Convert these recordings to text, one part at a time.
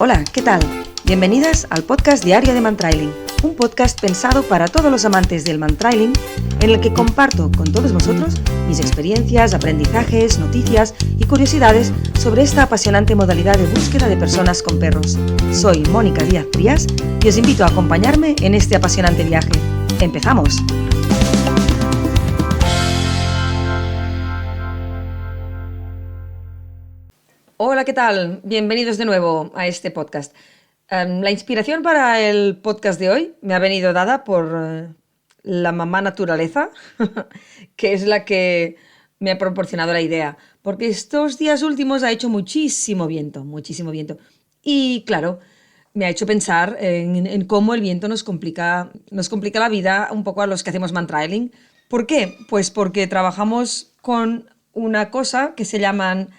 Hola, ¿qué tal? Bienvenidas al podcast diario de Mantrailing, un podcast pensado para todos los amantes del mantrailing, en el que comparto con todos vosotros mis experiencias, aprendizajes, noticias y curiosidades sobre esta apasionante modalidad de búsqueda de personas con perros. Soy Mónica Díaz Trías y os invito a acompañarme en este apasionante viaje. ¡Empezamos! Hola, ¿qué tal? Bienvenidos de nuevo a este podcast. La inspiración para el podcast de hoy me ha venido dada por la mamá naturaleza, que es la que me ha proporcionado la idea, porque estos días últimos ha hecho muchísimo viento, muchísimo viento. Y claro, me ha hecho pensar en cómo el viento nos complica la vida un poco a los que hacemos mantrailing. ¿Por qué? Pues porque trabajamos con una cosa que se llaman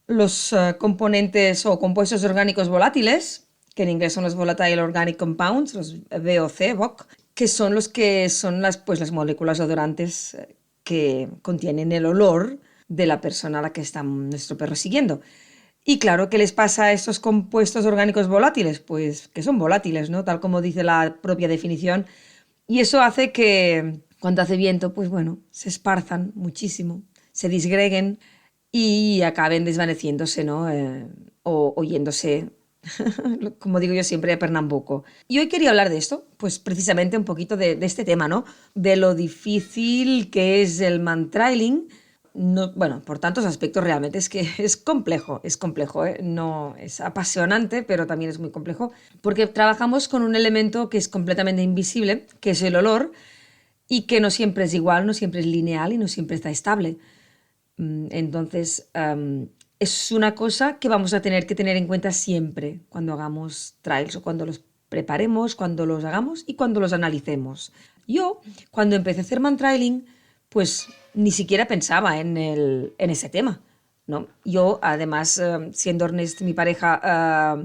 los componentes o compuestos orgánicos volátiles, que en inglés son los Volatile Organic Compounds, los VOC, que son las moléculas odorantes que contienen el olor de la persona a la que está nuestro perro siguiendo. Y claro, ¿qué les pasa a estos compuestos orgánicos volátiles? Pues que son volátiles, ¿no? Tal como dice la propia definición. Y eso hace que cuando hace viento, pues bueno, se esparzan muchísimo, se disgreguen y acaben desvaneciéndose, ¿no? O yéndose, como digo yo siempre, a Pernambuco. Y hoy quería hablar de esto, pues precisamente un poquito de este tema, ¿no? De lo difícil que es el mantrailing. No, bueno, por tantos aspectos realmente es que es complejo, ¿eh? No, es apasionante, pero también es muy complejo, porque trabajamos con un elemento que es completamente invisible, que es el olor, y que no siempre es igual, no siempre es lineal y no siempre está estable. Entonces, es una cosa que vamos a tener que tener en cuenta siempre cuando hagamos trials o cuando los preparemos, cuando los hagamos y cuando los analicemos. Yo, cuando empecé a hacer mantrailing, pues ni siquiera pensaba en ese tema, ¿no? Yo, además, siendo Ernest mi pareja,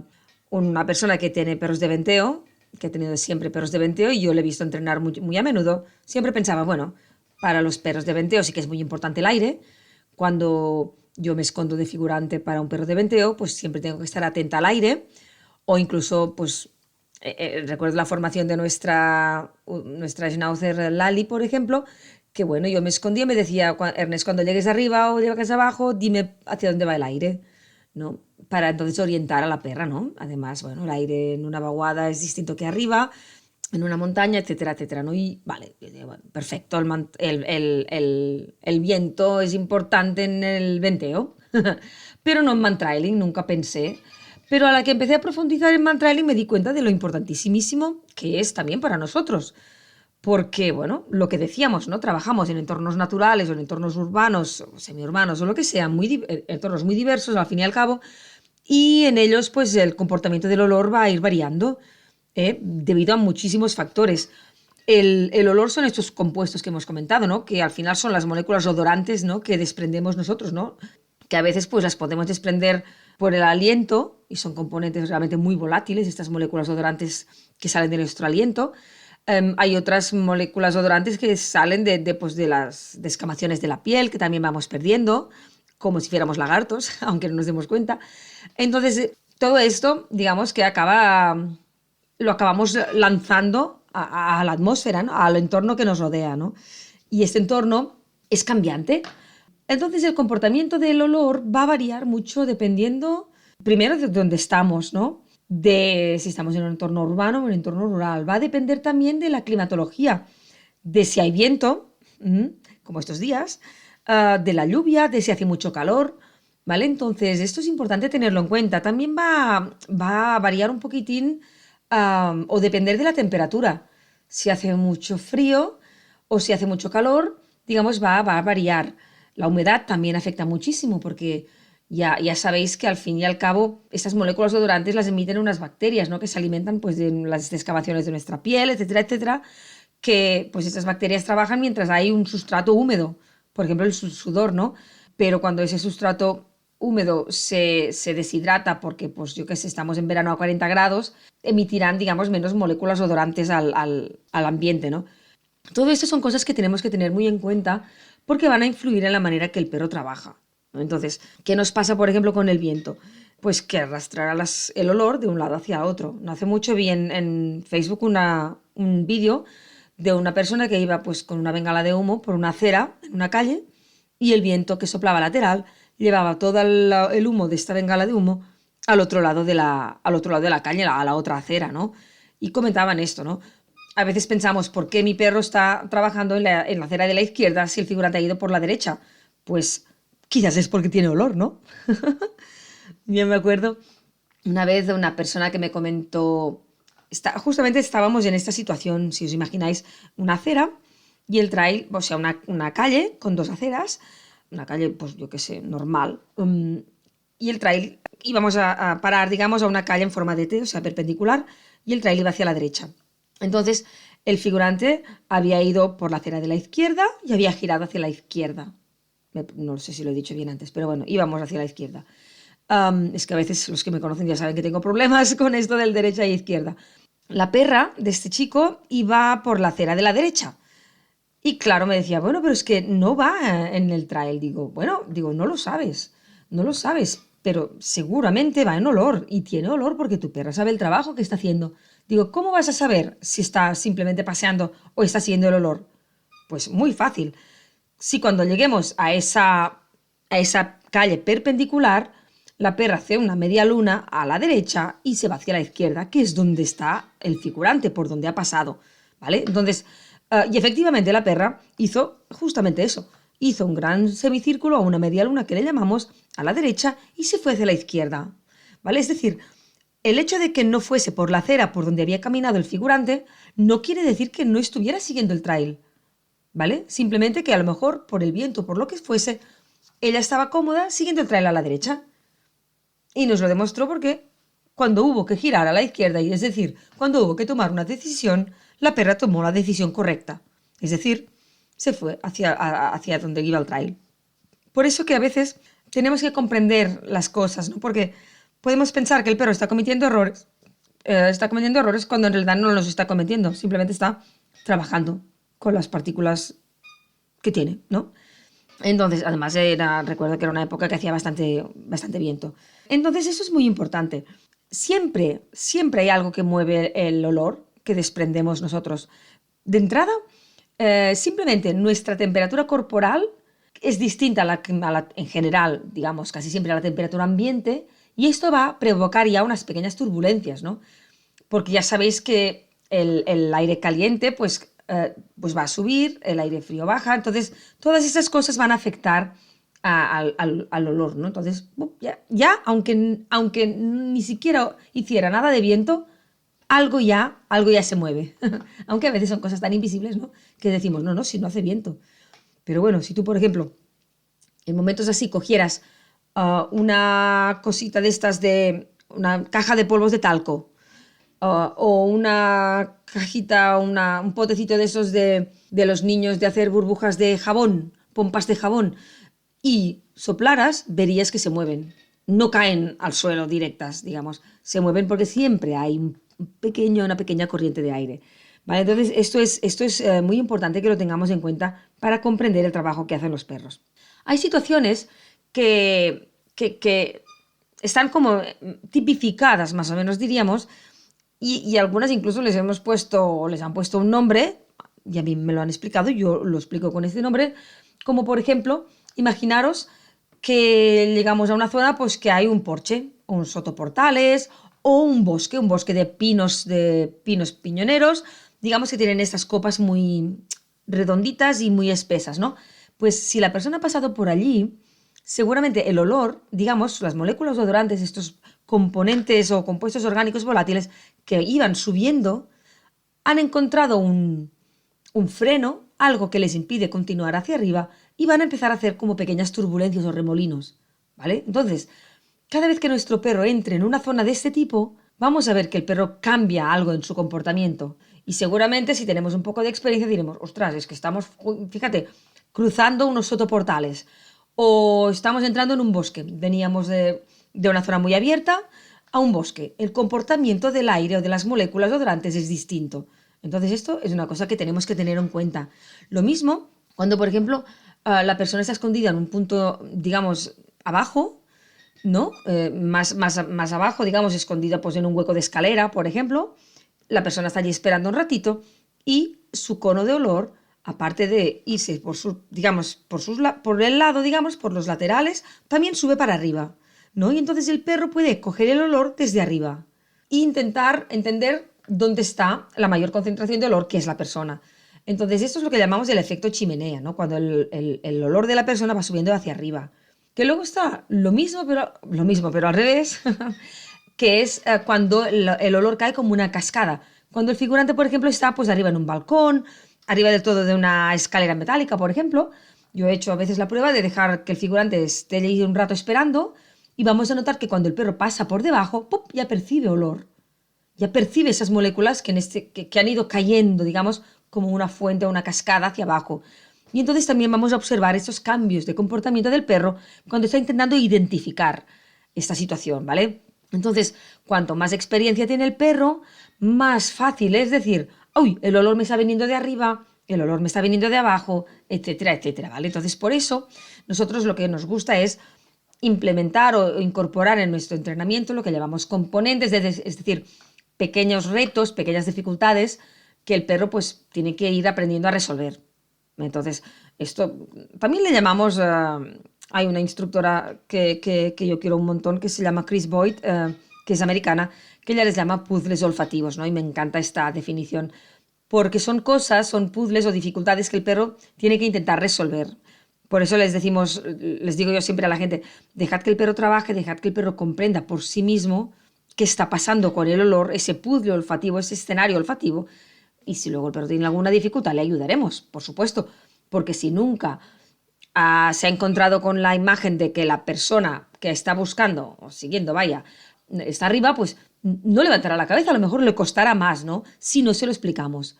una persona que tiene perros de venteo, que ha tenido siempre perros de venteo, y yo le he visto entrenar muy, muy a menudo, siempre pensaba, bueno, para los perros de venteo sí que es muy importante el aire. Cuando yo me escondo de figurante para un perro de venteo, pues siempre tengo que estar atenta al aire, o incluso, pues, recuerdo la formación de nuestra Schnauzer Lali, por ejemplo, que bueno, yo me escondía y me decía, Ernest, cuando llegues arriba o llegues abajo, dime hacia dónde va el aire, ¿no? Para entonces orientar a la perra, ¿no? Además, bueno, el aire en una vaguada es distinto que arriba, en una montaña, etcétera, etcétera, ¿no? Y vale, bueno, perfecto, el viento es importante en el venteo, pero no en mantrailing, nunca pensé. Pero a la que empecé a profundizar en mantrailing me di cuenta de lo importantísimo que es también para nosotros. Porque, bueno, lo que decíamos, ¿no? Trabajamos en entornos naturales o en entornos urbanos o semiurbanos o lo que sea, entornos muy diversos al fin y al cabo, y en ellos, pues el comportamiento del olor va a ir variando, debido a muchísimos factores. El olor son estos compuestos que hemos comentado, ¿no? Que al final son las moléculas odorantes, ¿no? Que desprendemos nosotros, ¿no? Que a veces pues las podemos desprender por el aliento y son componentes realmente muy volátiles, estas moléculas odorantes que salen de nuestro aliento. Hay otras moléculas odorantes que salen pues, de las descamaciones de la piel, que también vamos perdiendo, como si fuéramos lagartos, aunque no nos demos cuenta. Entonces, todo esto, digamos que lo acabamos lanzando a la atmósfera, ¿no? Al entorno que nos rodea, ¿no? Y este entorno es cambiante. Entonces el comportamiento del olor va a variar mucho dependiendo, primero, de dónde estamos, ¿no? De si estamos en un entorno urbano o en un entorno rural. Va a depender también de la climatología, de si hay viento, como estos días, de la lluvia, de si hace mucho calor, ¿vale? Entonces esto es importante tenerlo en cuenta. También va a variar un poquitín, o depender de la temperatura. Si hace mucho frío o si hace mucho calor, digamos, va a variar. La humedad también afecta muchísimo porque ya sabéis que al fin y al cabo estas moléculas odorantes las emiten unas bacterias, ¿no? Que se alimentan pues, de las excavaciones de nuestra piel, etcétera, etcétera, que pues estas bacterias trabajan mientras hay un sustrato húmedo, por ejemplo el sudor, ¿no? Pero cuando ese sustrato húmedo se deshidrata porque, pues yo qué sé, estamos en verano a 40 grados, emitirán, digamos, menos moléculas odorantes al ambiente, ¿no? Todo esto son cosas que tenemos que tener muy en cuenta porque van a influir en la manera que el perro trabaja, ¿no? Entonces, ¿qué nos pasa, por ejemplo, con el viento? pues que arrastrara el olor de un lado hacia otro. No hace mucho vi en Facebook un vídeo de una persona que iba pues con una bengala de humo por una acera en una calle y el viento que soplaba lateral llevaba todo el humo de esta bengala de humo al otro lado de la calle, a la otra acera, ¿no? Y comentaban esto, ¿no? A veces pensamos, ¿por qué mi perro está trabajando en la acera de la izquierda si el figurante ha ido por la derecha? Pues quizás es porque tiene olor, ¿no? Yo me acuerdo una vez de una persona que me comentó, justamente estábamos en esta situación, si os imagináis, una acera y el trail, o sea, una calle con dos aceras, una calle, pues yo qué sé, normal, y el trail íbamos a parar, digamos, a una calle en forma de T, o sea, perpendicular, y el trail iba hacia la derecha. Entonces, el figurante había ido por la acera de la izquierda y había girado hacia la izquierda. No sé si lo he dicho bien antes, pero bueno, íbamos hacia la izquierda. Es que a veces los que me conocen ya saben que tengo problemas con esto del derecha e izquierda. La perra de este chico iba por la acera de la derecha. Y claro, me decía, bueno, pero es que no va en el trail. Digo, bueno, digo, no lo sabes, pero seguramente va en olor y tiene olor porque tu perra sabe el trabajo que está haciendo. Digo, ¿cómo vas a saber si está simplemente paseando o está siguiendo el olor? Pues muy fácil. Si cuando lleguemos a esa calle perpendicular, la perra hace una media luna a la derecha y se va hacia la izquierda, que es donde está el figurante, por donde ha pasado, ¿vale? Entonces, y efectivamente la perra hizo justamente eso. Hizo un gran semicírculo o una media luna que le llamamos a la derecha y se fue hacia la izquierda, ¿vale? Es decir, el hecho de que no fuese por la acera por donde había caminado el figurante no quiere decir que no estuviera siguiendo el trail, ¿vale? Simplemente que a lo mejor por el viento, por lo que fuese, ella estaba cómoda siguiendo el trail a la derecha. Y nos lo demostró porque cuando hubo que girar a la izquierda, y es decir, cuando hubo que tomar una decisión, la perra tomó la decisión correcta. Es decir, se fue hacia donde iba el trail. Por eso que a veces tenemos que comprender las cosas, ¿no? Porque podemos pensar que el perro está cometiendo errores cuando en realidad no los está cometiendo, simplemente está trabajando con las partículas que tiene, ¿no? Entonces, además recuerdo que era una época que hacía bastante viento. Entonces, eso es muy importante. Siempre hay algo que mueve el olor que desprendemos nosotros. De entrada, simplemente nuestra temperatura corporal es distinta en general, digamos, casi siempre a la temperatura ambiente, y esto va a provocar ya unas pequeñas turbulencias, ¿no? Porque ya sabéis que el aire caliente pues va a subir, el aire frío baja, entonces todas esas cosas van a afectar al olor, ¿no? Entonces, aunque ni siquiera hiciera nada de viento, algo ya se mueve. Aunque a veces son cosas tan invisibles, ¿no? Que decimos, no, no, si no hace viento. Pero bueno, si tú, por ejemplo, en momentos así cogieras una cosita de estas de una caja de polvos de talco, o una cajita, un potecito de esos de los niños de hacer burbujas de jabón, pompas de jabón, y soplaras, verías que se mueven. No caen al suelo directas, digamos. Se mueven porque siempre hay una pequeña corriente de aire. ¿Vale? Entonces, esto es muy importante que lo tengamos en cuenta para comprender el trabajo que hacen los perros. Hay situaciones que están como tipificadas, más o menos diríamos, y algunas incluso les han puesto un nombre, y a mí me lo han explicado, y yo lo explico con este nombre, como por ejemplo, imaginaros que llegamos a una zona pues que hay un porche, un sotoportales o un bosque de pinos piñoneros, digamos que tienen estas copas muy redonditas y muy espesas, ¿no? Pues si la persona ha pasado por allí, seguramente el olor, digamos, las moléculas odorantes, estos componentes o compuestos orgánicos volátiles que iban subiendo, han encontrado un freno, algo que les impide continuar hacia arriba, y van a empezar a hacer como pequeñas turbulencias o remolinos, ¿vale? Entonces, cada vez que nuestro perro entre en una zona de este tipo, vamos a ver que el perro cambia algo en su comportamiento. Y seguramente si tenemos un poco de experiencia diremos, ostras, es que estamos, fíjate, cruzando unos sotoportales o estamos entrando en un bosque. Veníamos de una zona muy abierta a un bosque. El comportamiento del aire o de las moléculas odorantes es distinto. Entonces esto es una cosa que tenemos que tener en cuenta. Lo mismo cuando, por ejemplo, la persona está escondida en un punto, digamos, abajo, ¿no? Más abajo, digamos, escondida pues en un hueco de escalera, por ejemplo. La persona está allí esperando un ratito y su cono de olor, aparte de irse por su, digamos, por el lado, digamos, por los laterales, también sube para arriba, ¿no? Y entonces el perro puede coger el olor desde arriba e intentar entender dónde está la mayor concentración de olor, que es la persona. Entonces, esto es lo que llamamos el efecto chimenea, ¿no? Cuando el olor de la persona va subiendo hacia arriba. Que luego está lo mismo, pero al revés, que es cuando el olor cae como una cascada. Cuando el figurante, por ejemplo, está pues arriba en un balcón, arriba del todo de una escalera metálica, por ejemplo. Yo he hecho a veces la prueba de dejar que el figurante esté ahí un rato esperando y vamos a notar que cuando el perro pasa por debajo, ¡pum!, ya percibe olor. Ya percibe esas moléculas que han ido cayendo, digamos, como una fuente o una cascada hacia abajo. Y entonces también vamos a observar esos cambios de comportamiento del perro cuando está intentando identificar esta situación, ¿vale? Entonces, cuanto más experiencia tiene el perro, más fácil es decir, uy, el olor me está viniendo de arriba, el olor me está viniendo de abajo, etcétera, etcétera, ¿vale? Entonces, por eso, nosotros lo que nos gusta es implementar o incorporar en nuestro entrenamiento lo que llamamos componentes, es decir, pequeños retos, pequeñas dificultades que el perro pues tiene que ir aprendiendo a resolver. Entonces, esto también le llamamos, hay una instructora que yo quiero un montón, que se llama Chris Boyd, que es americana, que ella les llama puzzles olfativos, ¿no? Y me encanta esta definición, porque son cosas, son puzzles o dificultades que el perro tiene que intentar resolver. Por eso les decimos, les digo yo siempre a la gente, dejad que el perro trabaje, dejad que el perro comprenda por sí mismo qué está pasando con el olor, ese puzzle olfativo, ese escenario olfativo, y si luego el perro tiene alguna dificultad, le ayudaremos, por supuesto, porque si nunca se ha encontrado con la imagen de que la persona que está buscando o siguiendo, vaya, está arriba, pues no levantará la cabeza, a lo mejor le costará más, ¿no? Si no se lo explicamos.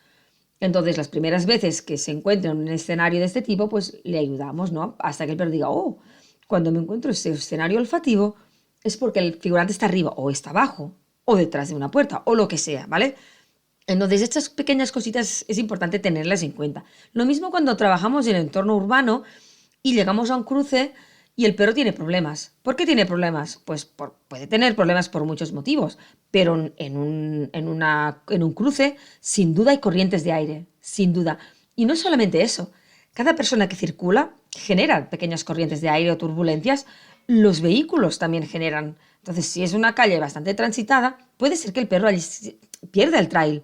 Entonces, las primeras veces que se encuentre en un escenario de este tipo, pues le ayudamos, ¿no? Hasta que el perro diga, oh, cuando me encuentro ese escenario olfativo es porque el figurante está arriba o está abajo o detrás de una puerta o lo que sea, ¿vale? Entonces, estas pequeñas cositas es importante tenerlas en cuenta. Lo mismo cuando trabajamos en el entorno urbano y llegamos a un cruce y el perro tiene problemas. ¿Por qué tiene problemas? Pues puede tener problemas por muchos motivos, pero en un cruce sin duda hay corrientes de aire, sin duda. Y no solamente eso, cada persona que circula genera pequeñas corrientes de aire o turbulencias, los vehículos también generan. Entonces, si es una calle bastante transitada, puede ser que el perro allí pierda el trail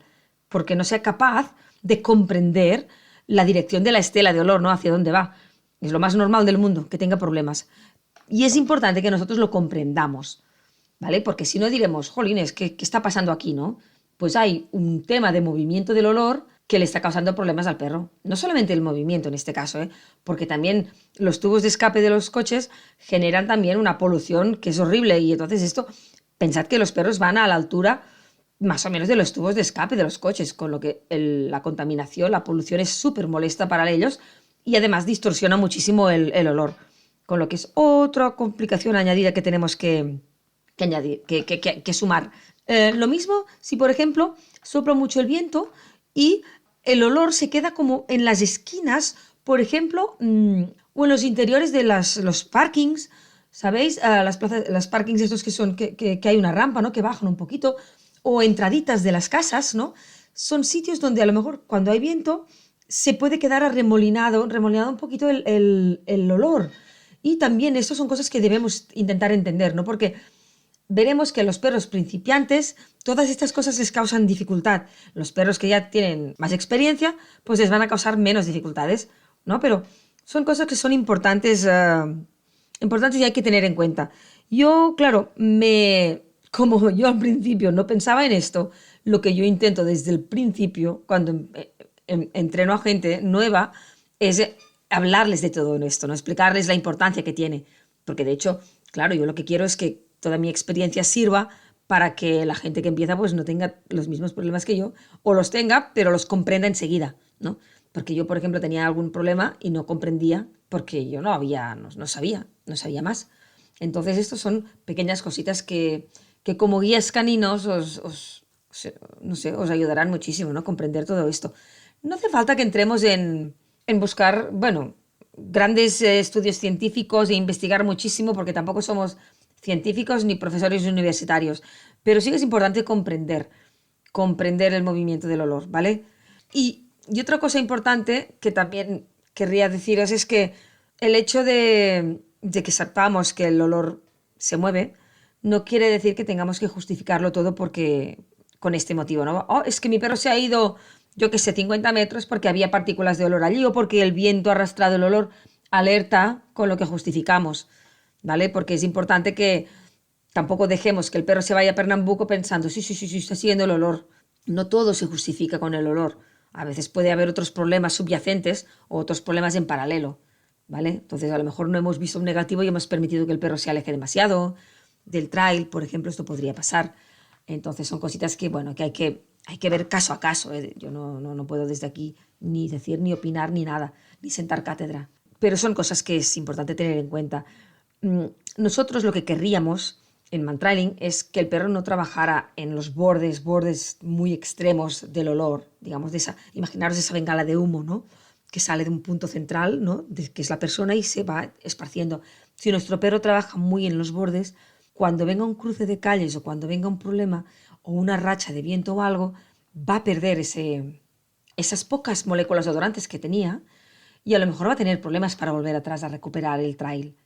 porque no sea capaz de comprender la dirección de la estela de olor, ¿no? Hacia dónde va. Es lo más normal del mundo, que tenga problemas. Y es importante que nosotros lo comprendamos, ¿vale? Porque si no diremos, jolines, ¿qué está pasando aquí, no? Pues hay un tema de movimiento del olor que le está causando problemas al perro. No solamente el movimiento en este caso, ¿eh? Porque también los tubos de escape de los coches generan también una polución que es horrible. Y entonces esto, pensad que los perros van a la altura más o menos de los tubos de escape de los coches, con lo que la contaminación, la polución es súper molesta para ellos y además distorsiona muchísimo el olor, con lo que es otra complicación añadida que tenemos que añadir, que sumar. Lo mismo si, por ejemplo, sopla mucho el viento y el olor se queda como en las esquinas, por ejemplo, o en los interiores de los parkings, ¿sabéis? Las parkings estos que son, que hay una rampa, ¿no? Que bajan un poquito, o entraditas de las casas, ¿no? Son sitios donde a lo mejor cuando hay viento se puede quedar remolinado un poquito el olor. Y también esto son cosas que debemos intentar entender, ¿no? Porque veremos que a los perros principiantes todas estas cosas les causan dificultad. Los perros que ya tienen más experiencia, pues les van a causar menos dificultades, ¿no? Pero son cosas que son importantes, importantes y hay que tener en cuenta. Yo, claro, como yo al principio no pensaba en esto, lo que yo intento desde el principio, cuando entreno a gente nueva, es hablarles de todo esto, ¿no? Explicarles la importancia que tiene. Porque de hecho, claro, yo lo que quiero es que toda mi experiencia sirva para que la gente que empieza pues no tenga los mismos problemas que yo, o los tenga, pero los comprenda enseguida, ¿no? Porque yo, por ejemplo, tenía algún problema y no comprendía porque yo no sabía más. Entonces, estos son pequeñas cositas que como guías caninos no sé, os ayudarán muchísimo, ¿no? Comprender todo esto. No hace falta que entremos en buscar, bueno, grandes estudios científicos e investigar muchísimo, porque tampoco somos científicos ni profesores universitarios, pero sí que es importante comprender el movimiento del olor, ¿vale? Y otra cosa importante que también querría deciros es que el hecho de que sepamos que el olor se mueve no quiere decir que tengamos que justificarlo todo porque con este motivo, ¿no? Oh, es que mi perro se ha ido, yo qué sé, 50 metros porque había partículas de olor allí o porque el viento ha arrastrado el olor. Alerta con lo que justificamos, ¿vale? Porque es importante que tampoco dejemos que el perro se vaya a Pernambuco pensando, sí, sí, sí, sí, está siguiendo el olor. No todo se justifica con el olor. A veces puede haber otros problemas subyacentes o otros problemas en paralelo, ¿vale? Entonces a lo mejor no hemos visto un negativo y hemos permitido que el perro se aleje demasiado del trail, por ejemplo, esto podría pasar. Entonces son cositas que, bueno, que hay que ver caso a caso, ¿eh? Yo no puedo desde aquí ni decir, ni opinar, ni nada, ni sentar cátedra. Pero son cosas que es importante tener en cuenta. Nosotros lo que querríamos en mantrailing es que el perro no trabajara en los bordes muy extremos del olor, digamos, imaginaros esa bengala de humo, ¿no? Que sale de un punto central, ¿no? Que es la persona y se va esparciendo. Si nuestro perro trabaja muy en los bordes, cuando venga un cruce de calles o cuando venga un problema o una racha de viento o algo, va a perder esas pocas moléculas odorantes que tenía y a lo mejor va a tener problemas para volver atrás a recuperar el trail.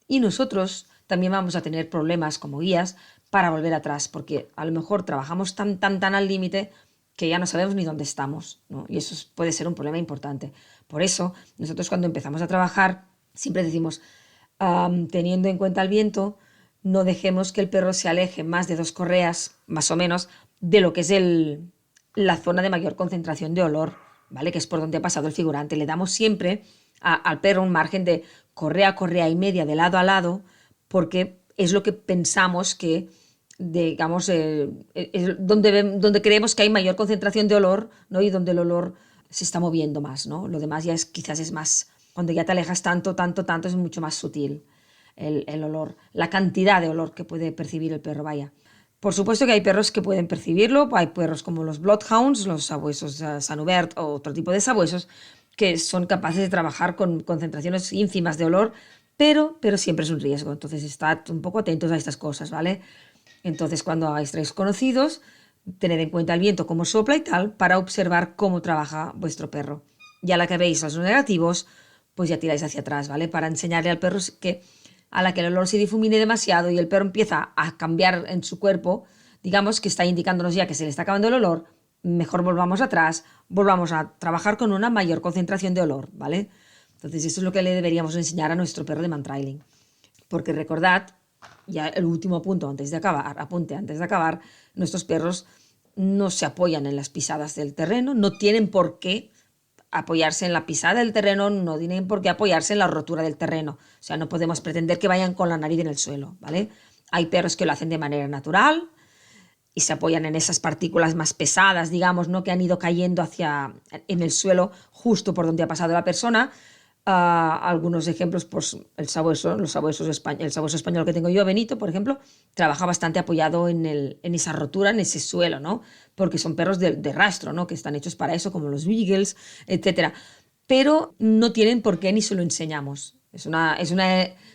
Y nosotros también vamos a tener problemas como guías para volver atrás, porque a lo mejor trabajamos tan al límite que ya no sabemos ni dónde estamos, ¿no? Y eso puede ser un problema importante. Por eso, nosotros cuando empezamos a trabajar, siempre decimos, teniendo en cuenta el viento, no dejemos que el perro se aleje más de 2 correas, más o menos, de lo que es la zona de mayor concentración de olor, ¿vale? Que es por donde ha pasado el figurante. Le damos siempre al perro un margen de correa y media de lado a lado, porque es lo que pensamos que, digamos, es donde creemos que hay mayor concentración de olor, ¿no? Y donde el olor se está moviendo más, ¿no? Lo demás ya quizás es más, cuando ya te alejas tanto, es mucho más sutil el olor, la cantidad de olor que puede percibir el perro, vaya. Por supuesto que hay perros que pueden percibirlo, hay perros como los Bloodhounds, los sabuesos San Hubert o otro tipo de sabuesos que son capaces de trabajar con concentraciones ínfimas de olor, pero siempre es un riesgo. Entonces, estad un poco atentos a estas cosas, ¿vale? Entonces, cuando hagáis trails conocidos, tened en cuenta el viento, cómo sopla y tal, para observar cómo trabaja vuestro perro. Y a la que veis los negativos, pues ya tiráis hacia atrás, ¿vale? Para enseñarle al perro que a la que el olor se difumine demasiado y el perro empieza a cambiar en su cuerpo, digamos que está indicándonos ya que se le está acabando el olor, mejor volvamos atrás, volvamos a trabajar con una mayor concentración de olor, ¿vale? Entonces eso es lo que le deberíamos enseñar a nuestro perro de mantrailing. Porque recordad, ya el último punto apunte antes de acabar, nuestros perros no se apoyan en las pisadas del terreno, no tienen por qué apoyarse en la pisada del terreno, no tienen por qué apoyarse en la rotura del terreno. O sea, no podemos pretender que vayan con la nariz en el suelo, ¿vale? Hay perros que lo hacen de manera natural y se apoyan en esas partículas más pesadas, digamos, ¿no? Que han ido cayendo en el suelo justo por donde ha pasado la persona. Algunos ejemplos, pues el sabueso español que tengo yo, Benito, por ejemplo, trabaja bastante apoyado en esa rotura, en ese suelo, ¿no? Porque son perros de rastro, ¿no? Que están hechos para eso, como los beagles, etcétera. Pero no tienen por qué ni se lo enseñamos. Es una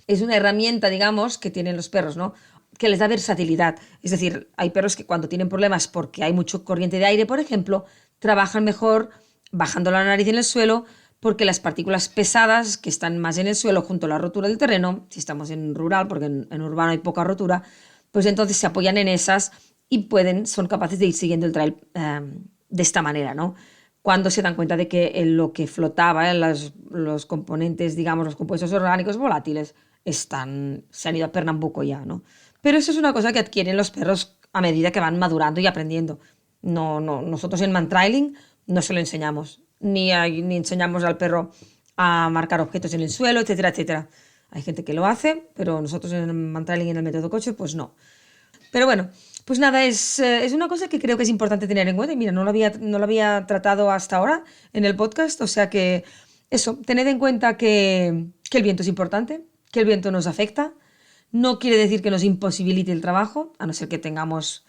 herramienta, digamos, que tienen los perros, ¿no? Que les da versatilidad. Es decir, hay perros que cuando tienen problemas porque hay mucho corriente de aire, por ejemplo, trabajan mejor bajando la nariz en el suelo porque las partículas pesadas que están más en el suelo junto a la rotura del terreno, si estamos en rural, porque en urbano hay poca rotura, pues entonces se apoyan en esas y son capaces de ir siguiendo el trail de esta manera, ¿no? Cuando se dan cuenta de que lo que flotaba, los componentes, digamos, los compuestos orgánicos volátiles, se han ido a Pernambuco ya, ¿no? Pero eso es una cosa que adquieren los perros a medida que van madurando y aprendiendo. Nosotros en mantrailing no se lo enseñamos ni enseñamos al perro a marcar objetos en el suelo, etcétera, etcétera. Hay gente que lo hace, pero nosotros en el mantrailing y en el método coche, pues no. Pero bueno, pues nada, es una cosa que creo que es importante tener en cuenta. Y mira, no lo había tratado hasta ahora en el podcast, o sea que eso, tened en cuenta que el viento es importante, que el viento nos afecta. No quiere decir que nos imposibilite el trabajo, a no ser que tengamos,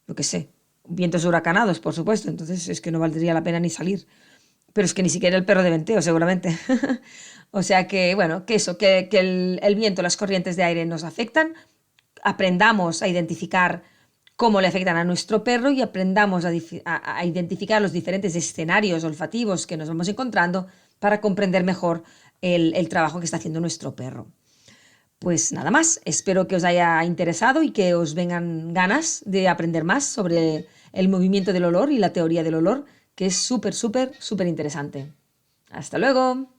lo que sé, vientos huracanados, por supuesto. Entonces es que no valdría la pena ni salir. Pero es que ni siquiera el perro de venteo, seguramente. O sea que, bueno, que el viento, las corrientes de aire nos afectan aprendamos a identificar cómo le afectan a nuestro perro y aprendamos a identificar los diferentes escenarios olfativos que nos vamos encontrando para comprender mejor el trabajo que está haciendo nuestro perro. Pues nada más, espero que os haya interesado y que os vengan ganas de aprender más sobre el movimiento del olor y la teoría del olor, que es súper, súper, súper interesante. Hasta luego.